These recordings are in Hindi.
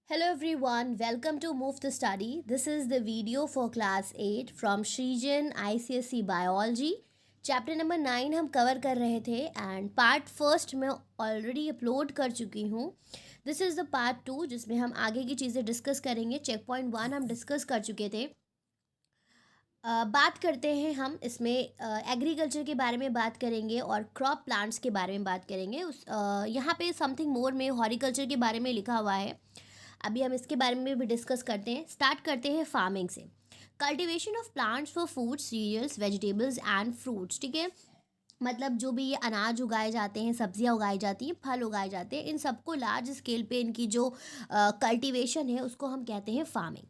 Hello everyone, welcome to Move to Study. This is the video for class 8 from Shrijan ICSE Biology. Chapter number 9 हम कवर कर रहे थे एंड पार्ट फर्स्ट मैं ऑलरेडी अपलोड कर चुकी हूँ. दिस इज़ द पार्ट 2 जिसमें हम आगे की चीज़ें डिस्कस करेंगे. चेक पॉइंट 1 हम डिस्कस कर चुके थे. बात करते हैं हम इसमें एग्रीकल्चर के बारे में बात करेंगे और क्रॉप प्लांट्स के बारे में बात करेंगे. यहाँ पे समथिंग मोर में हॉर्टिकल्चर के बारे में लिखा हुआ है. अभी हम इसके बारे में भी डिस्कस करते हैं. स्टार्ट करते हैं फार्मिंग से. Cultivation of plants for food, cereals, vegetables and fruits. ठीक है, मतलब जो भी ये अनाज उगाए जाते हैं, सब्जियां उगाई जाती हैं, फल उगाए जाते हैं, इन सबको लार्ज स्केल पे इनकी जो कल्टीवेशन है उसको हम कहते हैं फार्मिंग.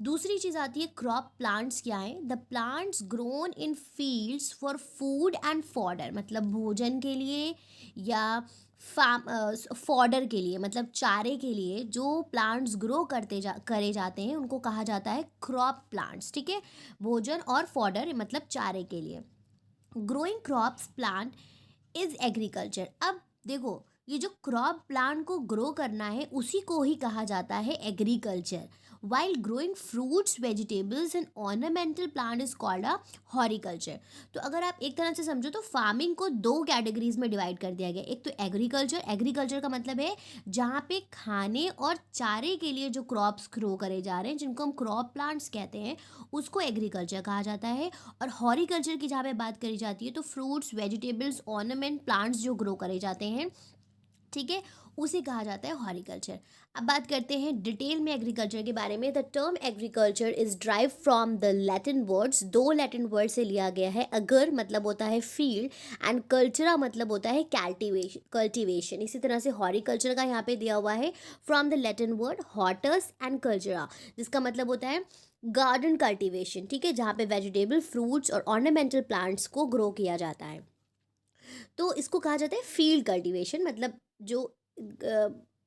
दूसरी चीज़ आती है क्रॉप प्लांट्स. क्या है? The plants grown in fields for food and fodder, मतलब भोजन के लिए या फॉडर के लिए, मतलब चारे के लिए जो प्लांट्स ग्रो करे जाते हैं उनको कहा जाता है क्रॉप प्लांट्स. ठीक है, भोजन और फॉडर मतलब चारे के लिए. Growing crops plant is agriculture. अब देखो, ये जो क्रॉप प्लांट को ग्रो करना है उसी को ही कहा जाता है agriculture. While growing fruits, vegetables and ornamental plant is called a horticulture. तो अगर आप एक तरह से समझो तो फार्मिंग को दो कैटेगरीज में डिवाइड कर दिया गया. एक तो एग्रीकल्चर. एग्रीकल्चर का मतलब है जहाँ पे खाने और चारे के लिए जो क्रॉप्स ग्रो करे जा रहे हैं, जिनको हम क्रॉप प्लांट्स कहते हैं, उसको एग्रीकल्चर कहा जाता है. और हॉरिकल्चर की जहाँ पे बात करी जाती है तो फ्रूट्स, वेजिटेबल्स, ऑर्नामेंट प्लांट्स जो ग्रो करे जाते हैं, ठीक है, उसे कहा जाता है हॉरिकल्चर. अब बात करते हैं डिटेल में एग्रीकल्चर के बारे में. The term agriculture is drive from the Latin words. दो लैटिन वर्ड से लिया गया है. अगर मतलब होता है फील्ड एंड कल्चरा मतलब होता है कल्टीवेशन. इसी तरह से हॉरिकल्चर का यहाँ पे दिया हुआ है from the Latin word hortus and cultura, जिसका मतलब होता है गार्डन कल्टीवेशन. ठीक है, जहाँ पे वेजिटेबल, फ्रूट्स और ऑर्नामेंटल प्लांट्स को ग्रो किया जाता है. तो इसको कहा जाता है फील्ड कल्टीवेशन. मतलब जो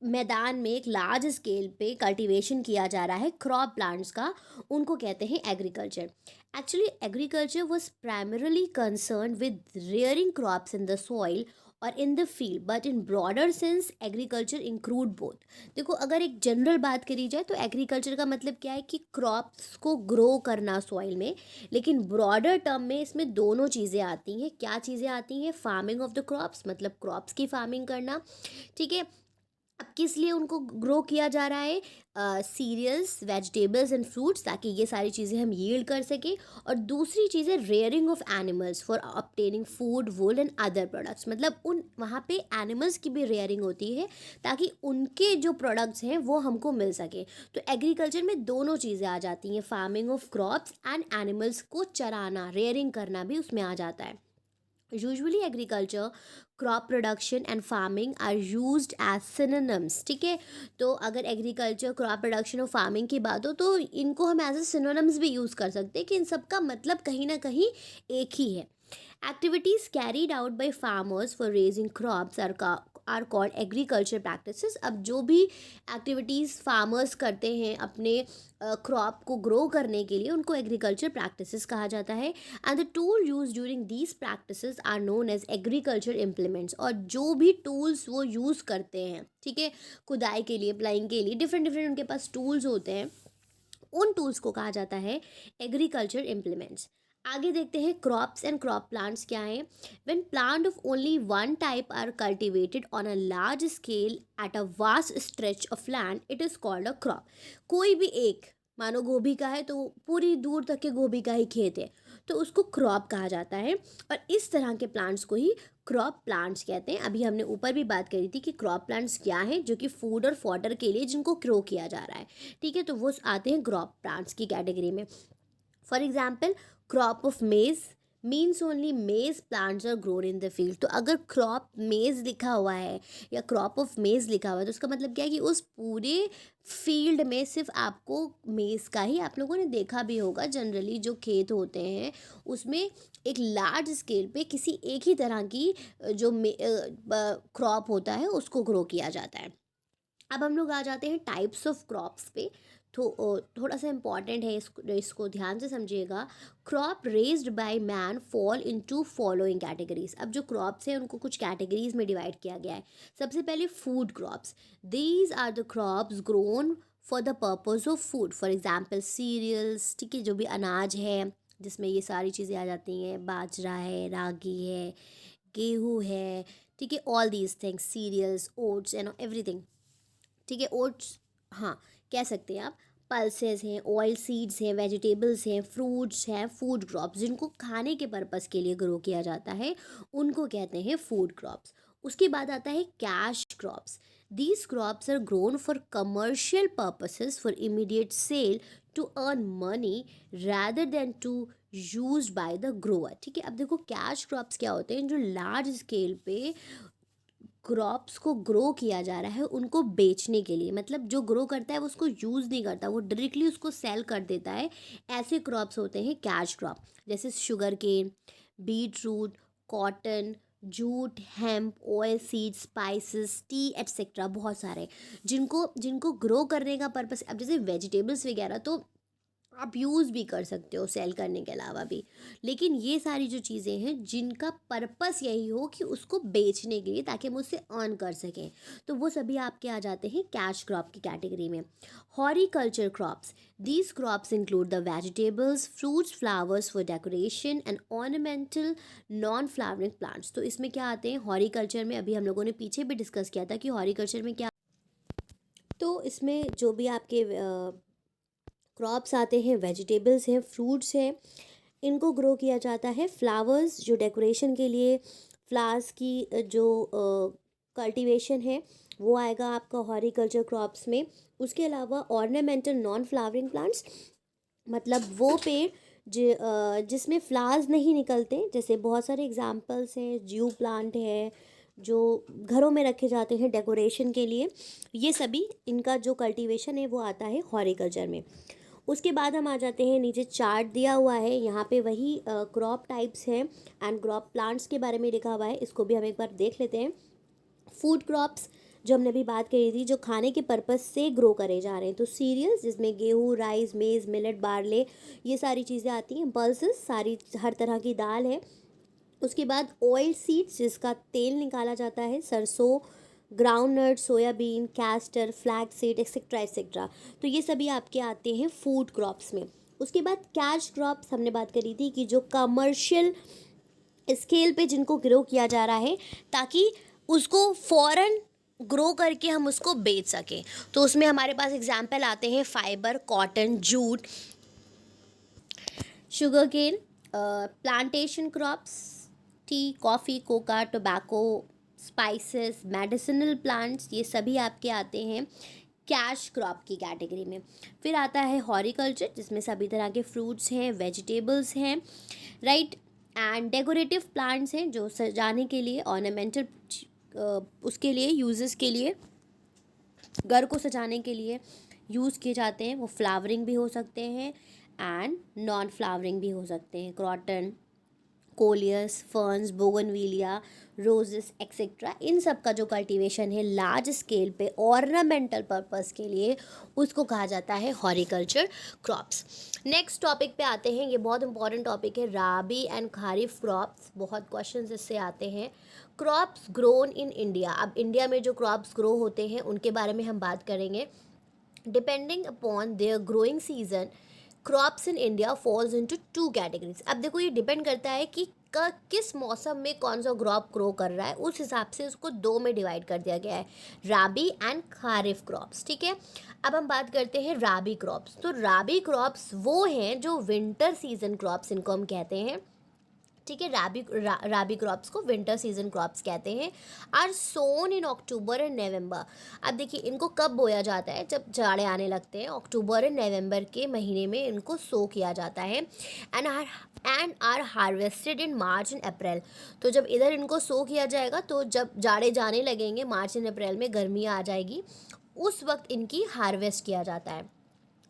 मैदान में एक लार्ज स्केल पे कल्टीवेशन किया जा रहा है क्रॉप प्लांट्स का, उनको कहते हैं agriculture. Actually agriculture was primarily concern with rearing crops in the soil और in the field, but in broader sense agriculture include both. देखो, अगर एक जनरल बात करी जाए तो एग्रीकल्चर का मतलब क्या है कि क्रॉप्स को ग्रो करना सॉइल में. लेकिन ब्रॉडर टर्म में इसमें दोनों चीज़ें आती हैं. क्या चीज़ें आती हैं? फार्मिंग ऑफ द क्रॉप्स, मतलब क्रॉप्स की फार्मिंग करना. ठीक है, अब किस लिए उनको ग्रो किया जा रहा है? सीरियल्स, वेजिटेबल्स एंड फ्रूट्स, ताकि ये सारी चीज़ें हम यील्ड कर सकें. और दूसरी चीज़ है rearing of animals for obtaining food, wool and other products. मतलब उन वहाँ पे एनिमल्स की भी रेयरिंग होती है ताकि उनके जो प्रोडक्ट्स हैं वो हमको मिल सके. तो एग्रीकल्चर में दोनों चीज़ें आ जाती हैं. Farming of crops and animals को चराना, रेयरिंग करना भी उसमें आ जाता है. Usually agriculture, crop production and farming are used as synonyms. ठीक है, तो अगर एग्रीकल्चर, क्रॉप प्रोडक्शन और फार्मिंग की बात हो तो इनको हम एज ए सिनोनिम्स भी यूज़ कर सकते हैं कि इन सब का मतलब कहीं ना कहीं एक ही है. Activities carried out by farmers for raising crops are called agriculture practices. अब जो भी एक्टिविटीज़ फार्मर्स करते हैं अपने क्रॉप को ग्रो करने के लिए, उनको एग्रीकल्चर प्रैक्टिसेस कहा जाता है. And the tool use during these practices are known as agriculture implements. और जो भी टूल्स वो यूज़ करते हैं, ठीक है, खुदाई के लिए, प्लाइंग के लिए, डिफरेंट डिफरेंट उनके पास टूल्स होते हैं, उन टूल्स को कहा जाता है एग्रीकल्चर इम्प्लीमेंट्स. आगे देखते हैं क्रॉप्स एंड क्रॉप प्लांट्स क्या हैं. When plant of only one type are cultivated on a large scale at a vast stretch of land, it is called a crop. कोई भी एक, मानो गोभी का है तो पूरी दूर तक के गोभी का ही खेत है, तो उसको क्रॉप कहा जाता है. और इस तरह के प्लांट्स को ही क्रॉप प्लांट्स कहते हैं. अभी हमने ऊपर भी बात करी थी कि क्रॉप प्लांट्स क्या हैं, जो कि फूड और फॉडर के लिए जिनको ग्रो किया जा रहा है. ठीक है, तो वो आते हैं क्रॉप प्लांट्स की कैटेगरी में. For example, crop of maize means only maize plants are grown in the field. तो अगर क्रॉप मेज लिखा हुआ है या क्रॉप ऑफ मेज लिखा हुआ है तो उसका मतलब क्या है कि उस पूरे फील्ड में सिर्फ आपको मेज का ही, आप लोगों ने देखा भी होगा जनरली जो खेत होते हैं उसमें एक लार्ज स्केल पे किसी एक ही तरह की जो क्रॉप होता है उसको ग्रो किया जाता है. अब हम लोग आ जाते हैं टाइप्स ऑफ क्रॉप्स पे। तो थोड़ा सा इम्पॉर्टेंट है, इसको ध्यान से समझिएगा। Crop raised by man fall into following categories. अब जो क्रॉप्स हैं उनको कुछ कैटेगरीज में डिवाइड किया गया है। सबसे पहले food crops. These are the crops grown for the purpose of food. For example cereals, ठीक है, जो भी अनाज है जिसमें ये सारी चीज़ें आ जाती हैं, बाजरा है, रागी है, गेहूँ है, ठीक है, all these things, cereals, oats and everything, ठीक है। ओट्स, हाँ, कह सकते हैं आप। पल्सेस हैं, ऑयल सीड्स हैं, वेजिटेबल्स हैं, फ्रूट्स हैं, फूड क्रॉप्स जिनको खाने के पर्पस के लिए ग्रो किया जाता है उनको कहते हैं फूड क्रॉप्स। उसके बाद आता है cash crops. These crops are grown for commercial purposes for immediate sale to earn money rather than to use by the grower, ठीक है। अब देखो कैश क्रॉप्स क्या होते हैं, जो लार्ज स्केल पे क्रॉप्स को ग्रो किया जा रहा है उनको बेचने के लिए, मतलब जो ग्रो करता है वो उसको यूज़ नहीं करता, वो डायरेक्टली उसको सेल कर देता है। ऐसे क्रॉप्स होते हैं कैश क्रॉप, जैसे sugar cane, beet root, cotton, jute, hemp, oil seed, spices, tea etcetera, बहुत सारे जिनको जिनको ग्रो करने का पर्पस। अब जैसे वेजिटेबल्स वगैरह तो आप यूज़ भी कर सकते हो सेल करने के अलावा भी, लेकिन ये सारी जो चीज़ें हैं जिनका पर्पस यही हो कि उसको बेचने के लिए, ताकि हम उससे अर्न कर सकें, तो वो सभी आपके आ जाते हैं कैश क्रॉप की कैटेगरी में। Horticulture crops. These crops include the vegetables, fruits, flowers for decoration and ornamental non flowering plants. तो इसमें क्या आते हैं हॉरिकल्चर में, अभी हम लोगों ने पीछे भी डिस्कस किया था कि हॉरिकल्चर में क्या, तो इसमें जो भी आपके क्रॉप्स आते हैं, वेजिटेबल्स हैं, फ्रूट्स हैं, इनको ग्रो किया जाता है। फ्लावर्स जो डेकोरेशन के लिए, फ्लावर्स की जो कल्टीवेशन है वो आएगा आपका हॉरिकल्चर क्रॉप्स में। उसके अलावा ऑर्नामेंटल नॉन फ्लावरिंग प्लांट्स, मतलब वो पेड़ जिसमें फ्लावर्स नहीं निकलते, जैसे बहुत सारे एग्जांपल्स हैं, ज्यू प्लांट है जो घरों में रखे जाते हैं डेकोरेशन के लिए, ये सभी इनका जो कल्टीवेशन है वो आता है हॉरिकल्चर में। उसके बाद हम आ जाते हैं, नीचे चार्ट दिया हुआ है, यहाँ पे वही क्रॉप टाइप्स हैं एंड क्रॉप प्लांट्स के बारे में लिखा हुआ है, इसको भी हम एक बार देख लेते हैं। फूड क्रॉप्स जो हमने अभी बात करी थी, जो खाने के पर्पस से ग्रो करे जा रहे हैं, तो सीरियल्स जिसमें गेहूँ, राइस, मेज़, मिलेट, बार्ले, ये सारी चीज़ें आती हैं। पल्सेस सारी हर तरह की दाल है। उसके बाद ऑयल सीड्स जिसका तेल निकाला जाता है, सरसों, ground nut, soybean, castor, flax seed, etcetera etcetera, तो ये सभी आपके आते हैं फूड क्रॉप्स में। उसके बाद कैश क्रॉप्स हमने बात करी थी कि जो कमर्शियल स्केल पे जिनको ग्रो किया जा रहा है ताकि उसको फ़ौरन ग्रो करके हम उसको बेच सकें, तो उसमें हमारे पास एग्जाम्पल आते हैं fibre, cotton, jute, sugar cane, plantation crops, tea, coffee, coca, tobacco, spices, medicinal plants, ये सभी आपके आते हैं कैश क्रॉप की कैटेगरी में। फिर आता है हॉरिकल्चर जिसमें सभी तरह के फ्रूट्स हैं, वेजिटेबल्स हैं, राइट, एंड डेकोरेटिव प्लांट्स हैं जो सजाने के लिए, ऑर्नामेंटल उसके लिए, यूजेस के लिए, घर को सजाने के लिए यूज़ किए जाते हैं। वो फ्लावरिंग भी हो सकते हैं एंड नॉन फ्लावरिंग भी हो सकते हैं। Croton, coleus, ferns, bougainvillea, roses etcetera, इन सब का जो कल्टीवेशन है लार्ज स्केल पे ऑर्नामेंटल पर्पस के लिए, उसको कहा जाता है हॉरिकल्चर क्रॉप्स। नेक्स्ट टॉपिक पे आते हैं, ये बहुत इंपॉर्टेंट टॉपिक है, राबी एंड खारिफ क्रॉप्स। बहुत क्वेश्चंस इससे आते हैं। Crops grown in India. अब इंडिया में जो क्रॉप्स ग्रो होते हैं उनके बारे में हम बात करेंगे। Depending upon their growing season, crops in India falls into two categories. अब देखो ये डिपेंड करता है कि किस मौसम में कौन सा क्रॉप ग्रो कर रहा है, उस हिसाब से उसको दो में डिवाइड कर दिया गया है, राबी एंड खारिफ क्रॉप्स, ठीक है। अब हम बात करते हैं राबी क्रॉप्स। तो राबी क्रॉप्स वो हैं जो विंटर सीजन क्रॉप्स इनको हम कहते हैं, ठीक है। राबी क्रॉप्स को विंटर सीजन क्रॉप्स कहते हैं। Are sown in October and November. अब देखिए इनको कब बोया जाता है, जब जाड़े आने लगते हैं, अक्टूबर एंड नवंबर के महीने में इनको सो किया जाता है। And are harvested in March and April. तो जब इधर इनको सो किया जाएगा तो जब जाड़े जाने लगेंगे, मार्च एंड अप्रैल में गर्मी आ जाएगी, उस वक्त इनकी हार्वेस्ट किया जाता है।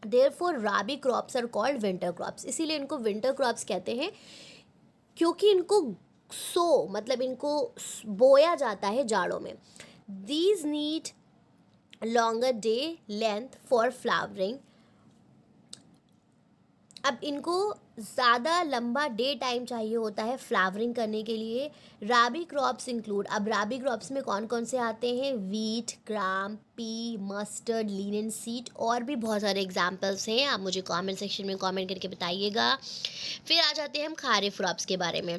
Therefore rabi crops are called winter crops. इसीलिए इनको विंटर क्रॉप्स कहते हैं, क्योंकि इनको मतलब इनको बोया जाता है जाड़ों में। These need longer day length for flowering. अब इनको ज़्यादा लंबा डे टाइम चाहिए होता है फ्लावरिंग करने के लिए. राबी क्रॉप्स इंक्लूड, अब राबी क्रॉप्स में कौन कौन से आते हैं? वीट, ग्राम, पी, मस्टर्ड, लिनन सीड, और भी बहुत सारे एग्जांपल्स हैं. आप मुझे कमेंट सेक्शन में कमेंट करके बताइएगा. फिर आ जाते हैं हम खारिफ क्रॉप्स के बारे में.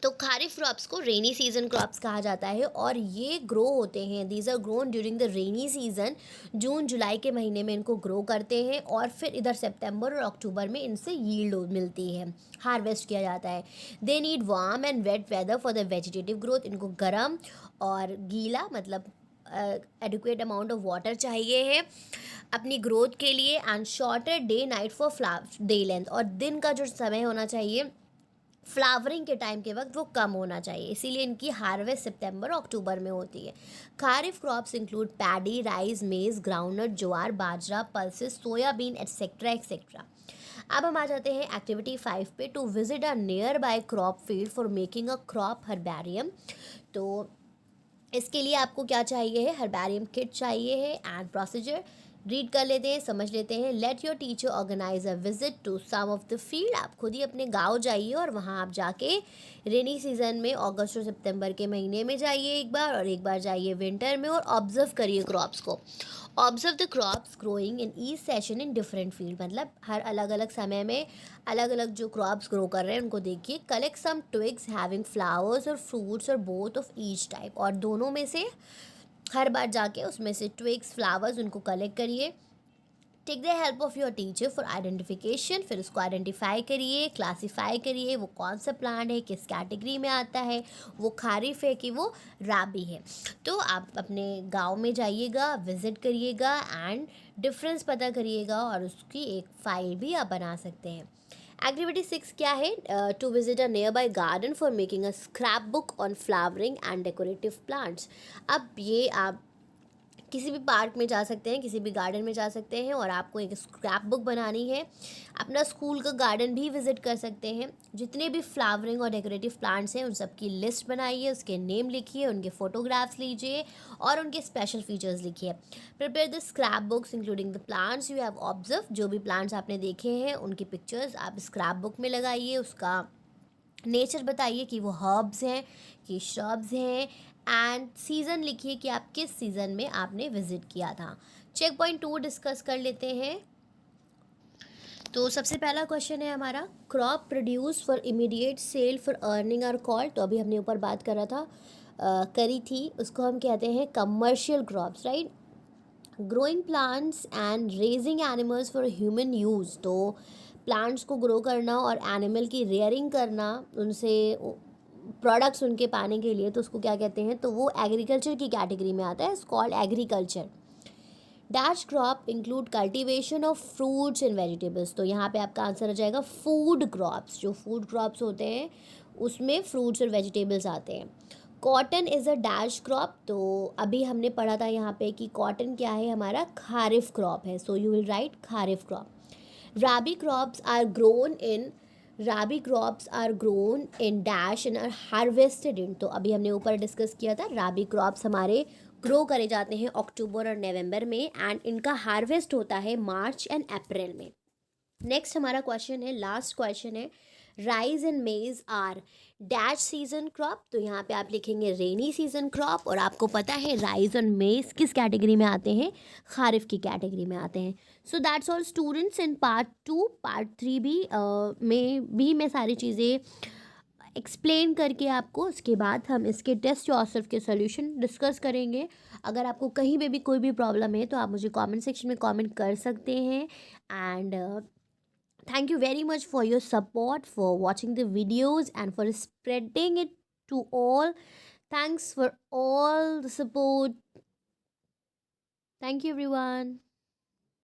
तो खारिफ क्रॉप्स को रेनी सीजन क्रॉप्स कहा जाता है और ये ग्रो होते हैं. These are grown during the rainy season. June July के महीने में इनको ग्रो करते हैं और फिर इधर सितंबर और अक्टूबर में इनसे यील्ड मिलती है, हार्वेस्ट किया जाता है. They need warm and wet weather for the vegetative growth. इनको गर्म और गीला मतलब एडिक्वेट अमाउंट ऑफ वाटर चाहिए है अपनी ग्रोथ के लिए. And shorter day night for day length, और दिन का जो समय होना चाहिए फ्लावरिंग के टाइम के वक्त वो कम होना चाहिए, इसीलिए इनकी हार्वेस्ट सितंबर अक्टूबर में होती है. Kharif crops include paddy, rice, maize, groundnut, jowar, bajra, pulses, soybean etcetera etcetera. अब हम आ जाते हैं एक्टिविटी 5 पे. To visit a nearby crop field for making a crop herbarium. तो इसके लिए आपको क्या चाहिए है? हर्बेरियम किट चाहिए है. एंड प्रोसीजर रीड कर लेते हैं, समझ लेते हैं. Let your teacher organise a visit to some of the field. आप खुद ही अपने गांव जाइए और वहाँ आप जाके रेनी सीजन में अगस्त और सितंबर के महीने में जाइए एक बार, और एक बार जाइए विंटर में, और ऑब्जर्व करिए क्रॉप्स को. Observe the crops growing in each session in different field, मतलब हर अलग अलग समय में अलग अलग जो क्रॉप्स ग्रो कर रहे हैं उनको देखिए. Collect some twigs having flowers और फ्रूट्स और बोथ ऑफ ईच टाइप, और दोनों में से हर बार जाके उसमें से ट्विग्स, फ्लावर्स उनको कलेक्ट करिए. Take the help of your teacher for identification. फिर उसको आइडेंटिफाई करिए, क्लासीफाई करिए, वो कौन सा प्लांट है, किस कैटेगरी में आता है, वो खारिफ है कि वो राबी है. तो आप अपने गांव में जाइएगा, विजिट करिएगा एंड डिफरेंस पता करिएगा, और उसकी एक फ़ाइल भी आप बना सकते हैं. एक्टिविटी 6 क्या है? To visit a nearby garden for making a scrapbook on flowering and decorative plants. अब ये आप किसी भी पार्क में जा सकते हैं, किसी भी गार्डन में जा सकते हैं, और आपको एक स्क्रैप बुक बनानी है. अपना स्कूल का गार्डन भी विजिट कर सकते हैं. जितने भी फ्लावरिंग और डेकोरेटिव प्लांट्स हैं उन सब की लिस्ट बनाइए, उसके नेम लिखिए, उनके फोटोग्राफ्स लीजिए और उनके स्पेशल फीचर्स लिखिए. Prepare the scrap books including the plants you have observe. जो भी प्लांट्स आपने देखे हैं उनकी पिक्चर्स आप स्क्रैप बुक में लगाइए. उसका नेचर बताइए कि वो हर्ब्स हैं कि श्रब्स हैं, एंड सीज़न लिखिए कि आप किस सीज़न में आपने विज़िट किया था. चेक पॉइंट 2 डिस्कस कर लेते हैं. तो सबसे पहला क्वेश्चन है हमारा, crop produce for immediate sale for earning are called. तो अभी हमने ऊपर बात करा था, करी थी, उसको हम कहते हैं commercial crops, right. Growing plants and raising animals for human use. तो प्लांट्स को ग्रो करना और एनिमल की रेयरिंग करना, उनसे प्रोडक्ट्स उनके पाने के लिए, तो उसको क्या कहते हैं? तो वो एग्रीकल्चर की कैटेगरी में आता है. It's called agriculture. Dash crop include cultivation of fruits and vegetables. तो यहाँ पे आपका आंसर आ जाएगा फूड क्रॉप्स. जो फूड क्रॉप्स होते हैं उसमें फ्रूट्स और वेजिटेबल्स आते हैं. Cotton is a dash crop. तो अभी हमने पढ़ा था यहाँ पे कि कॉटन क्या है? हमारा खारिफ क्रॉप है. So you will write kharif crop. Rabi crops are grown in Rabi crops are grown in dash and are harvested in. तो अभी हमने ऊपर डिस्कस किया था, राबी क्रॉप्स हमारे ग्रो करे जाते हैं अक्टूबर और नवंबर में, एंड इनका हार्वेस्ट होता है मार्च एंड अप्रैल में. नेक्स्ट हमारा क्वेश्चन है, लास्ट क्वेश्चन है, rice and maize are dash season crop. तो यहाँ पे आप लिखेंगे रेनी सीजन क्रॉप, और आपको पता है राइस और मेज किस कैटेगरी में आते हैं? खारिफ की कैटेगरी में आते हैं. So that's all students. In part 2, part 3 भी में भी मैं सारी चीज़ें एक्सप्लेन करके आपको, उसके बाद हम इसके टेस्ट योरसेल्फ के सोल्यूशन डिस्कस करेंगे. अगर आपको कहीं पे भी कोई भी प्रॉब्लम है तो आप मुझे कमेंट सेक्शन में कमेंट कर सकते हैं. And thank you very much for your support, for watching the videos, and for spreading it to all. Thanks for all the support. Thank you, everyone.